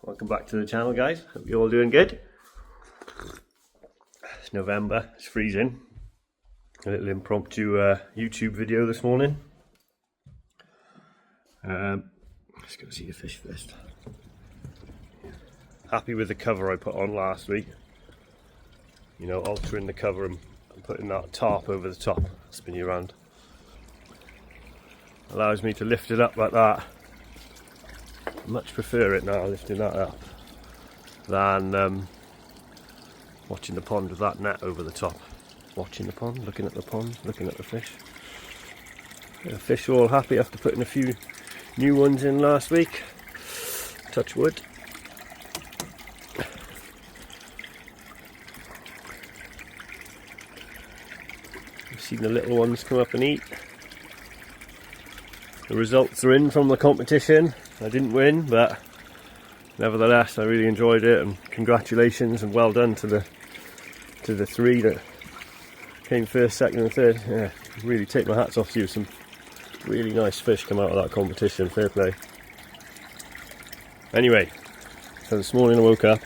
Welcome back to the channel, guys. Hope you're all doing good. It's November, it's freezing. A little impromptu YouTube video this morning. Let's go see the fish first. Happy with the cover I put on last week. You know, altering the cover and putting that tarp over the top, spin you around. Allows me to lift it up like that. I much prefer it now, lifting that up, than watching the pond with that net over the top. Watching the pond, looking at the pond, looking at the fish. The fish are all happy after putting a few new ones in last week. Touch wood. I've seen the little ones come up and eat. The results are in from the competition. I didn't win, but nevertheless I really enjoyed it, and congratulations and well done to the three that came first, second and third. Yeah, really take my hats off to you. Some really nice fish come out of that competition, fair play. Anyway, so this morning I woke up,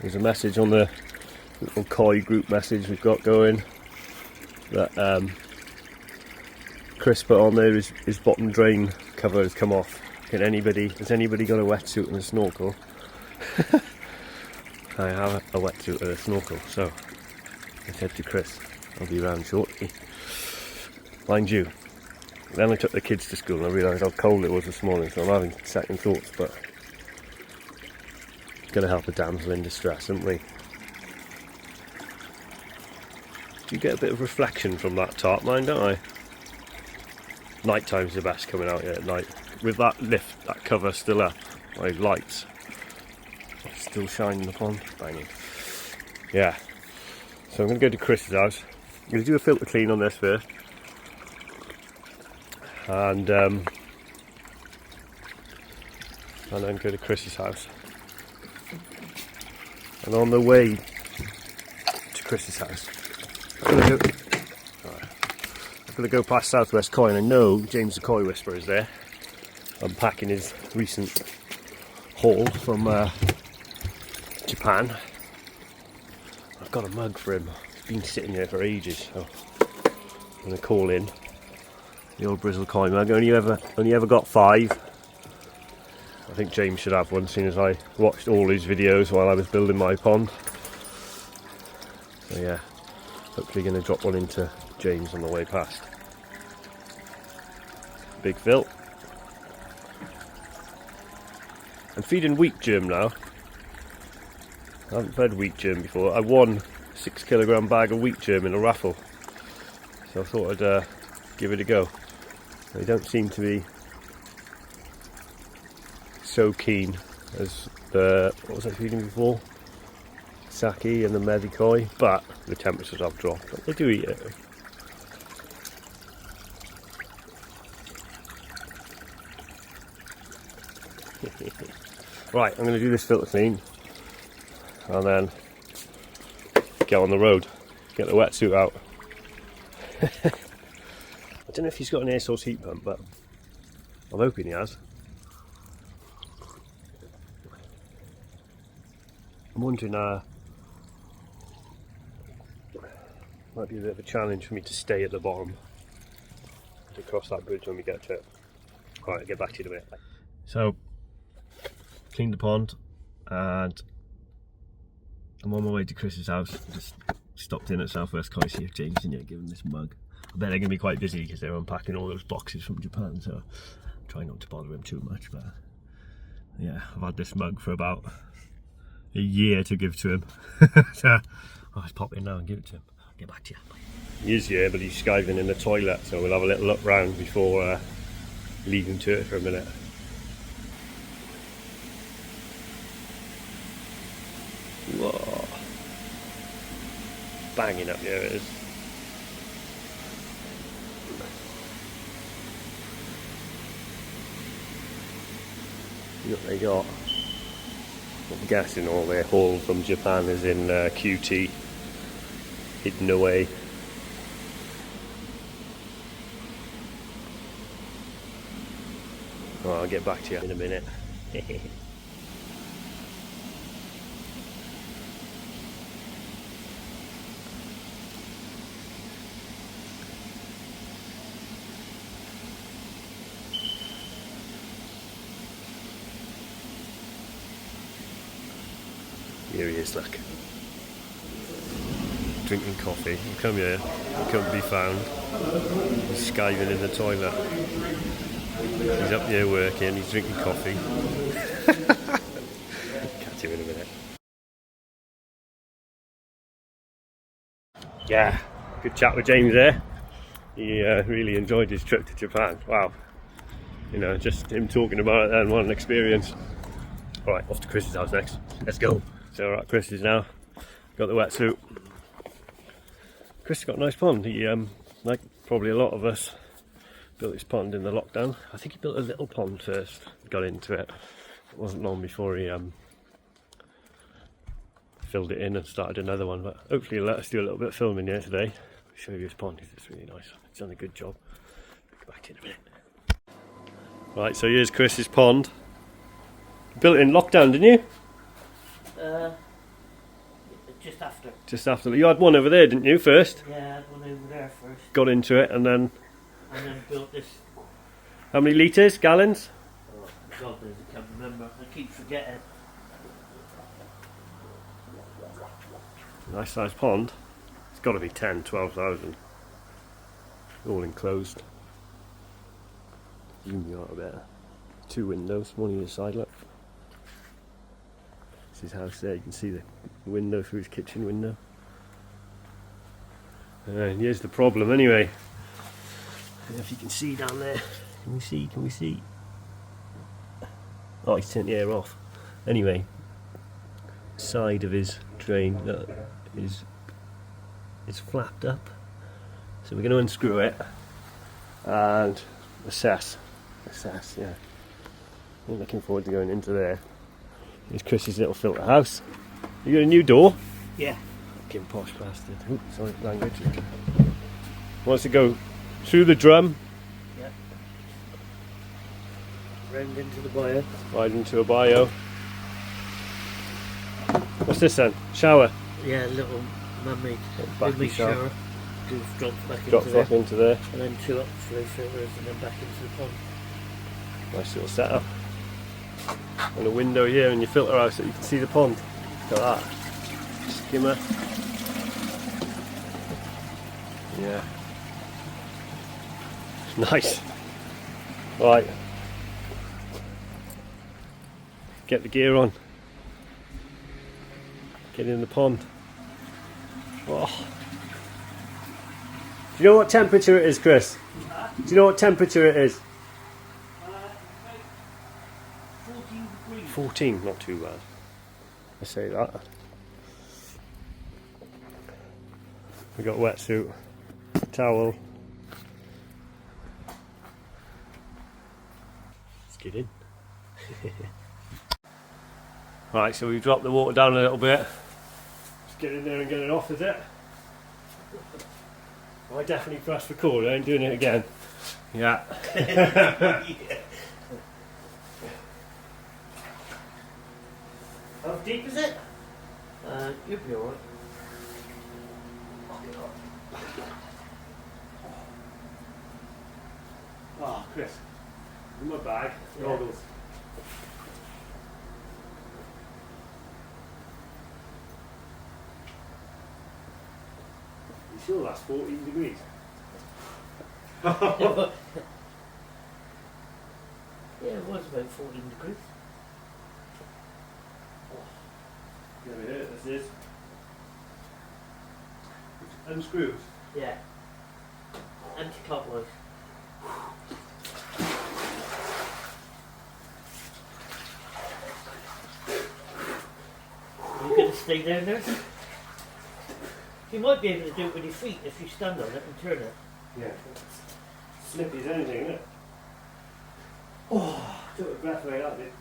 there's a message on the little koi group message we've got going that Chris put on there. His bottom drain cover has come off. Has anybody got a wetsuit and a snorkel? I have a wetsuit and a snorkel, so I said to Chris, I'll be around shortly. Mind you, then I took the kids to school and I realised how cold it was this morning, so I'm having second thoughts, but gotta help a damsel in distress, haven't we? Do you get a bit of reflection from that tarp line, don't I? Night time's the best coming out here at night. With that lift, that cover still up, my lights still shining the pond, banging. Yeah, so I'm going to go to Chris's house. I'm going to do a filter clean on this first, and then go to Chris's house. And on the way to Chris's house, I'm going to go past Southwest Koi, and I know James the Koi Whisperer is there, unpacking his recent haul from Japan. I've got a mug for him. It's been sitting here for ages, so I'm going to call in the old Brizzle Koi mug. Only ever got 5. I think James should have one, seeing as I watched all his videos while I was building my pond. So yeah, hopefully going to drop one into James on the way past. Big Phil. I'm feeding wheat germ now. I haven't fed wheat germ before. I won a 6 kilogram bag of wheat germ in a raffle, so I thought I'd give it a go. They don't seem to be so keen as the, what was I feeding before? Saki and the medikoi, but the temperatures have dropped. But they do eat it. Right, I'm going to do this filter clean and then get on the road, get the wetsuit out. I don't know if he's got an air source heat pump, but I'm hoping he has. I'm wondering, might be a bit of a challenge for me to stay at the bottom to cross that bridge when we get to it. Alright, I'll get back to you in a minute. So, cleaned the pond and I'm on my way to Chris's house. Just stopped in at Southwest Koi, see if James in here, give him this mug. I bet they're going to be quite busy because they're unpacking all those boxes from Japan, so try not to bother him too much. But yeah, I've had this mug for about a year to give to him. So I'll just pop in now and give it to him. I'll get back to you. Bye. He is here, but he's skiving in the toilet, so we'll have a little look round before leaving to it for a minute. Whoa. Banging up, there it is. See what they got. I'm guessing all their haul from Japan is in QT, hidden away. Well, I'll get back to you in a minute. Here he is, look. Drinking coffee. You come here, he couldn't be found. He's skiving in the toilet. He's up here working, he's drinking coffee. Catch him in a minute. Yeah, good chat with James there. He really enjoyed his trip to Japan. Wow. You know, just him talking about it then, what an experience. Alright, off to Chris's house next. Let's go. So alright, Chris is now got the wetsuit. Chris has got a nice pond. He, like probably a lot of us, built his pond in the lockdown. I think he built a little pond first, got into it. It wasn't long before he filled it in and started another one, but hopefully he'll let us do a little bit of filming here today. I'll show you his pond, it's really nice. He's done a good job. I'll get back in a minute. Right, so here's Chris's pond. Built it in lockdown, didn't you? Just after. Just after. You had one over there, didn't you, first? Yeah, I had one over there first. Got into it and then built this. How many litres? Gallons? Oh, God knows, I can't remember. I keep forgetting. Nice sized pond. It's got to be 10, 12,000. All enclosed. Zoom you out a bit. 2 windows, one either side, look. This is his house there, you can see the window through his kitchen window. And here's the problem anyway. I don't know if you can see down there. Can we see? Oh, he's turned the air off. Anyway, side of his drain is flapped up. So we're going to unscrew it and assess, yeah. I'm looking forward to going into there. Here's Chris's little filter house. You got a new door? Yeah. Fucking posh bastard. Ooh, sorry, language. Wants to go through the drum. Yep. Round into the bio. Right into a bio. What's this then? Shower? Yeah, little man-made shower. shower. Drops back into there. And then 2 upflow filters and then back into the pond. Nice little setup. And a window here in your filter house that you can see the pond. Look at that. Skimmer. Yeah. Nice. Right. Get the gear on. Get in the pond. Oh. Do you know what temperature it is, Chris? Do you know what temperature it is? 14 degrees. 14, not too bad. I say that. We got a wetsuit, towel. Let's get in. Right, so we've dropped the water down a little bit. Just get in there and get it off, is it? I definitely pressed record, I ain't doing it again. Yeah. Yeah. How deep is it? You'll be alright. Oh, Chris, in my bag, Yeah. goggles. You sure that's 14 degrees? Yeah, it was about 14 degrees. Gonna be it, this is. Unscrews. Yeah. Anti-clockwise. Are you going to stay down there? You might be able to do it with your feet if you stand on it and turn it. Yeah. Slippy as anything, isn't it? Oh, took the breath away, that bit.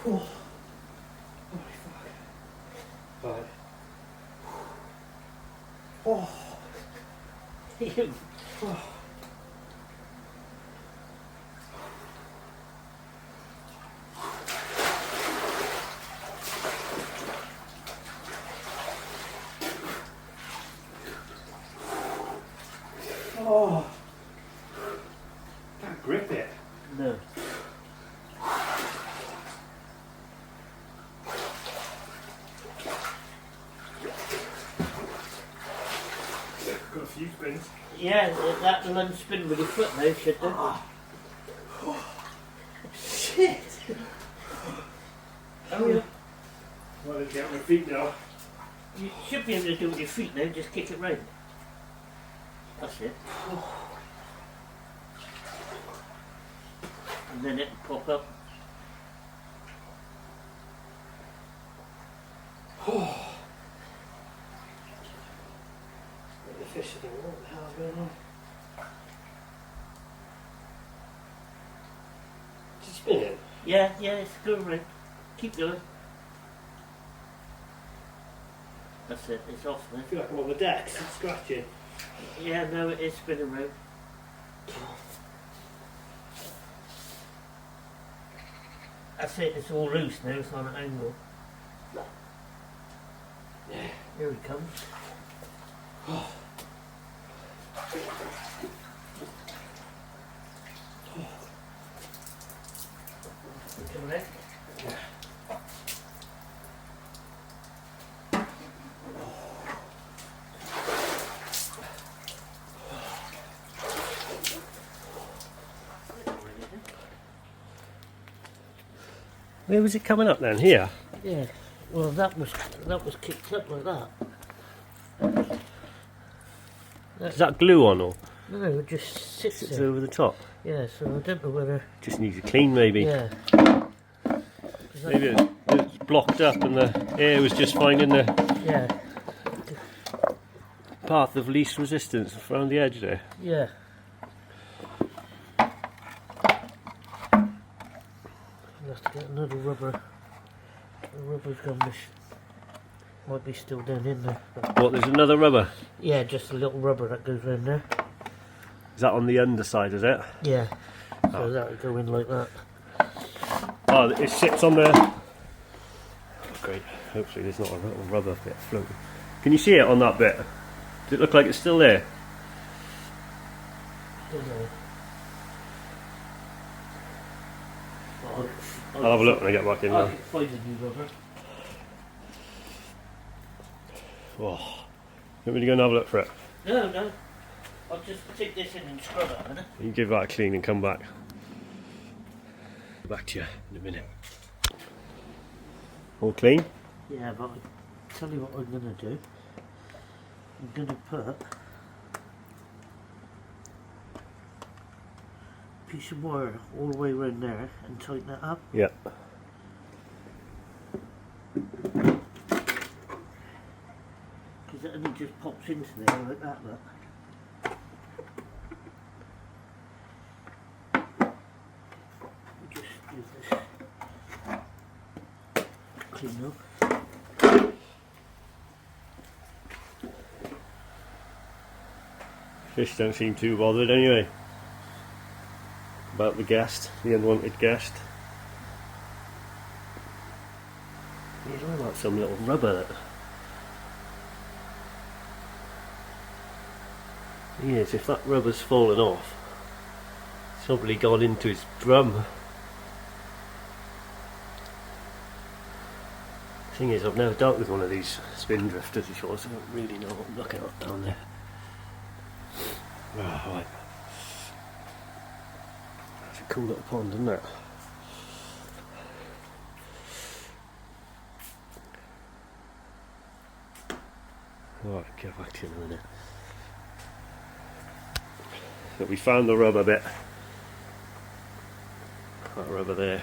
Oh. Holy fuck. Right. Oh. You- Oh. Oh. Can't grip it. no. She spins. Yeah, that'll unspin with your foot now, should do. Shit! Oh, yeah. Well, let's get on my feet now. You should be able to do it with your feet now, just kick it round. That's it. And then it'll pop up. The fish are thinking, what the hell's going on? Did you spin it? Yeah, it's going round. Keep going. That's it, it's off now. I feel like I'm on the decks, it's scratching. Yeah, no, it is spinning round. That's it, it's all loose now, it's on an angle. Yeah. Here he comes. Come in. Where was it coming up then? Here? Yeah. Well, that was kicked up like that. Is that glue on or No, it just sits sits there. over the top? Yeah, so I don't know whether. Just needs a clean maybe. Yeah. Maybe it's blocked up and the air was just finding the Yeah. path of least resistance around the edge there. Yeah. I'll have to get another rubber. The rubber's gone. Might be still down in there. But What, there's another rubber? yeah, just a little rubber that goes around there. Is that on the underside, is it? Yeah. So Oh. that would go in like that. Oh, it sits on there. Oh, great. Hopefully there's not a little rubber bit floating. Can you see it on that bit? Does it look like it's still there? Still there. I'll have a look when I get back in I now. can find a new rubber. Oh. You want me to go and have a look for it? No. I'll just take this in and scrub it a minute. You can give that a clean and come back. Back to you in a minute. All clean? Yeah, but I'll tell you what I'm going to do. I'm going to put a piece of wire all the way around there and tighten it up. Yeah. Because it only just pops into there like that, look. Just do this. Clean up. Fish don't seem too bothered anyway. About the guest, the unwanted guest. He's all about some little rubber that. Yes, if that rubber's fallen off, it's probably gone into his drum. Thing is, I've never dealt with one of these spin drifters before, so I don't really know what I'm looking at down there. Oh, right. That's a cool little pond, isn't it? Alright, get back to you in a minute. So we found the rubber bit. That rubber there.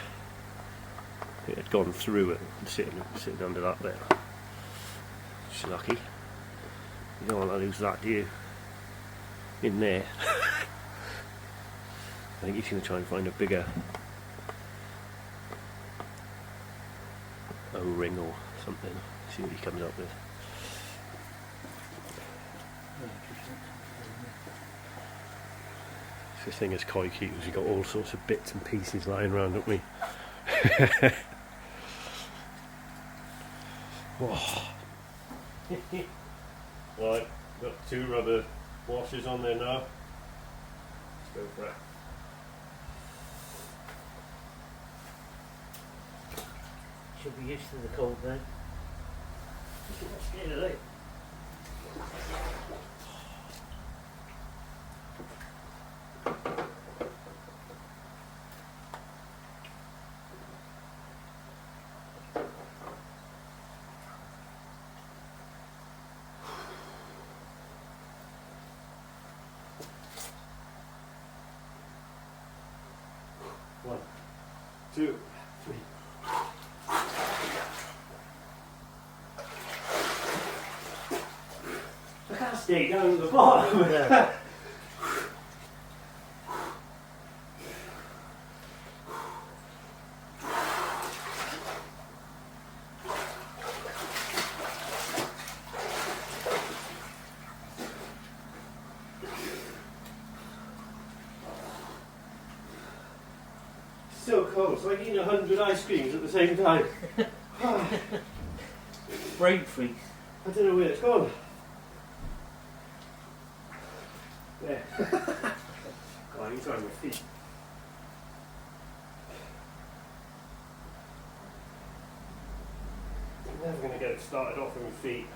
It had gone through it and sitting under that bit. It's lucky. You don't want to lose that, do you? In there. I think he's going to try and find a bigger O-ring or something. See what he comes up with. This thing is koi keepers. We've got all sorts of bits and pieces lying around, haven't we? Right, got 2 rubber washers on there now. Let's go for it. Should be used to the cold now. Let's get it out. 2, 3. I can't stay down at the bottom. Yeah. So cold, it's like eating 100 ice creams at the same time. Brain freeze. I don't know where it's gone. There. Oh, I need to try my feet. I'm never going to get it started off with my feet.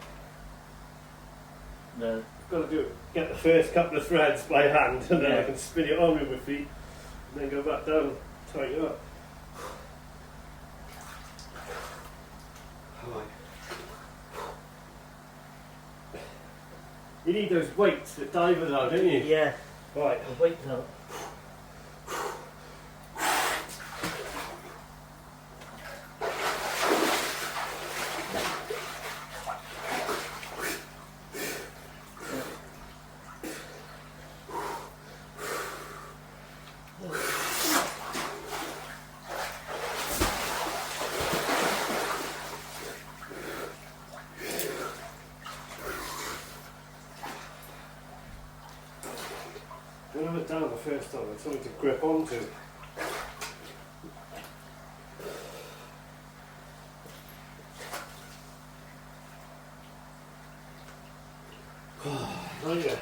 No. I've got to get the first couple of threads by hand, and then I can spin it on with my feet, and then go back down, tighten it up. You need those weights that divers are, don't you? Yeah. Right. The weight's up. When I was down the first time, I had something to grip onto. Oh yeah.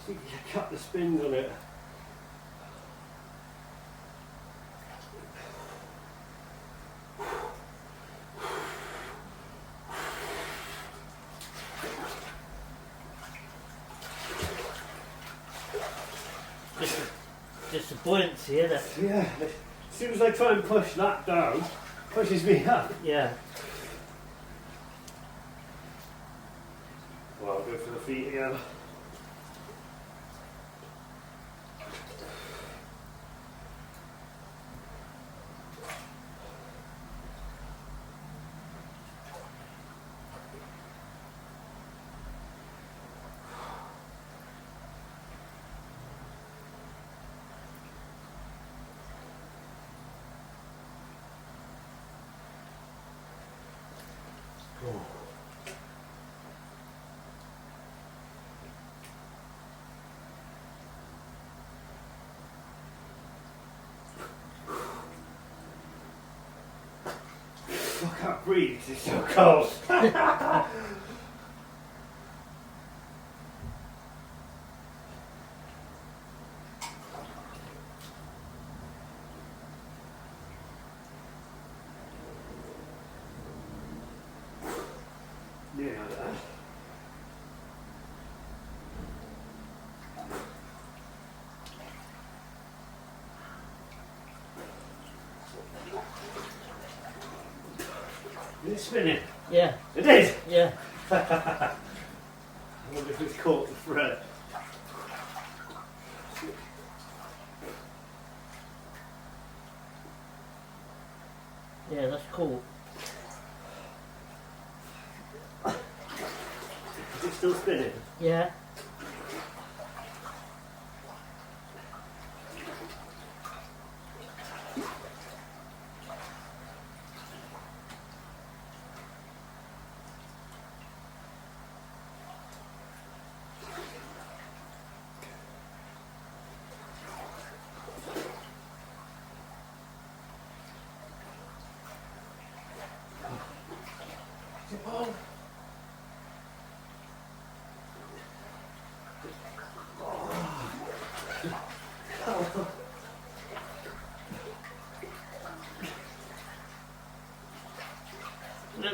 See if you cut the spins on it. Just a buoyancy, isn't it? Yeah. As soon as I try and push that down, pushes me up. Yeah. Well, I'll go for the feet again. I can't breathe, it's so cold. Yeah, that. Is it spinning? Yeah. It is! Yeah. I wonder if it's caught the thread. Yeah, that's cool. Is it still spinning? Yeah. Is it on?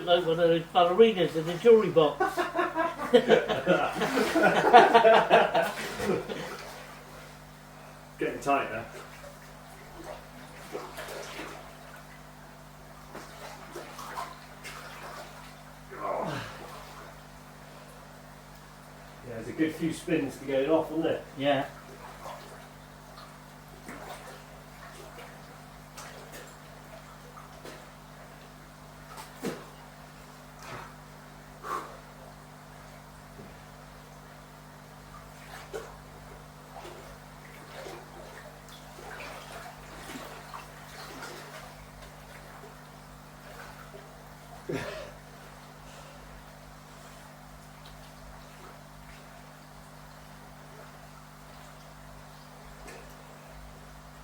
look like one of those ballerinas in the jewellery box. Getting tighter. Yeah, there's a good few spins to get it off, isn't it? Yeah.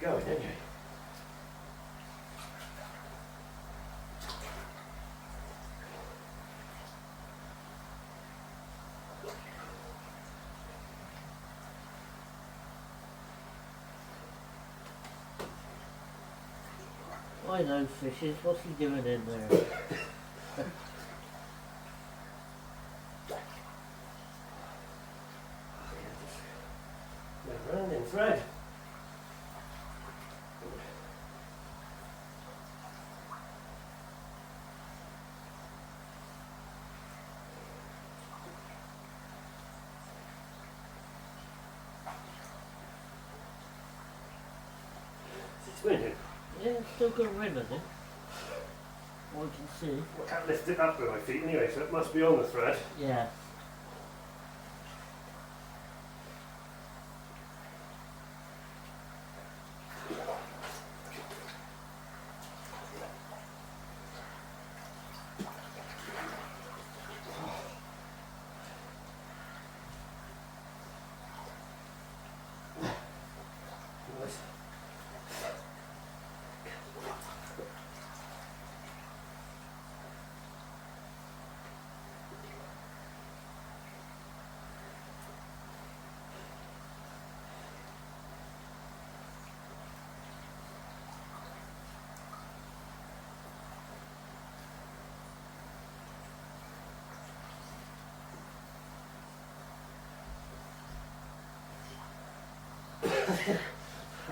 Going, didn't you? I know fishes. What's he doing in there? Never ending thread. It's winning. Yeah, it's still got a rim in it. I can see. I can't lift it up with my feet anyway, so it must be on the thread. Yeah.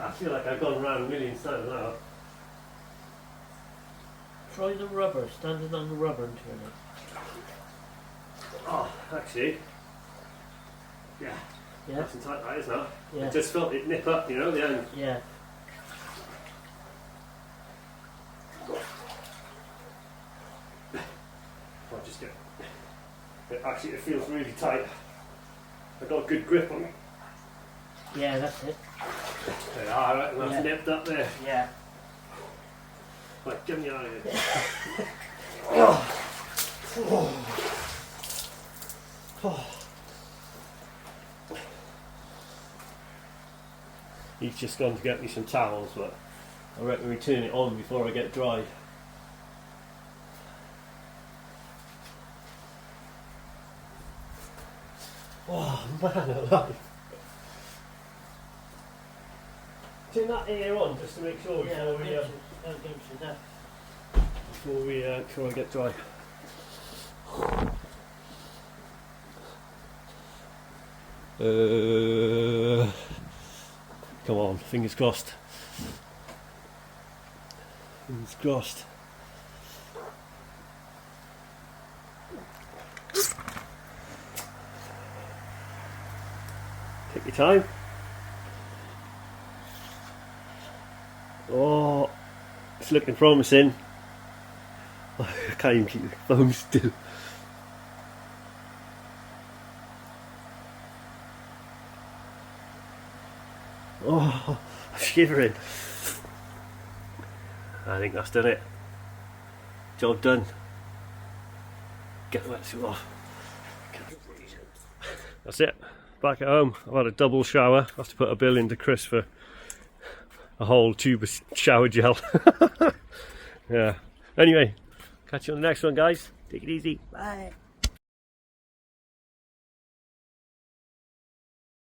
I feel like I've gone around a million times now. Try the rubber, standing on the rubber and turn it. Oh, actually, yeah, Yeah. nice and tight that is now. Yeah. I just felt it nip up, you know, the end. Yeah. I'll just get it. Actually, it feels really tight. I got a good grip on it. Yeah, that's it. There, I reckon that's Yeah. nipped up there. Yeah. Right, get me out of here. He's just gone to get me some towels, but I reckon we turn it on before I get dry. Oh man alive. Turn that air on just to make sure Yeah, before I get dry. Come on, fingers crossed. Fingers crossed. Take your time. Oh, it's looking promising. I can't even keep the phone still. Oh, I'm shivering. I think that's done it. Job done. Get the wetsuit off. That's it. Back at home. I've had a double shower. I have to put a bill into Chris for a whole tube of shower gel. Yeah. Anyway, catch you on the next one, guys. Take it easy. Bye.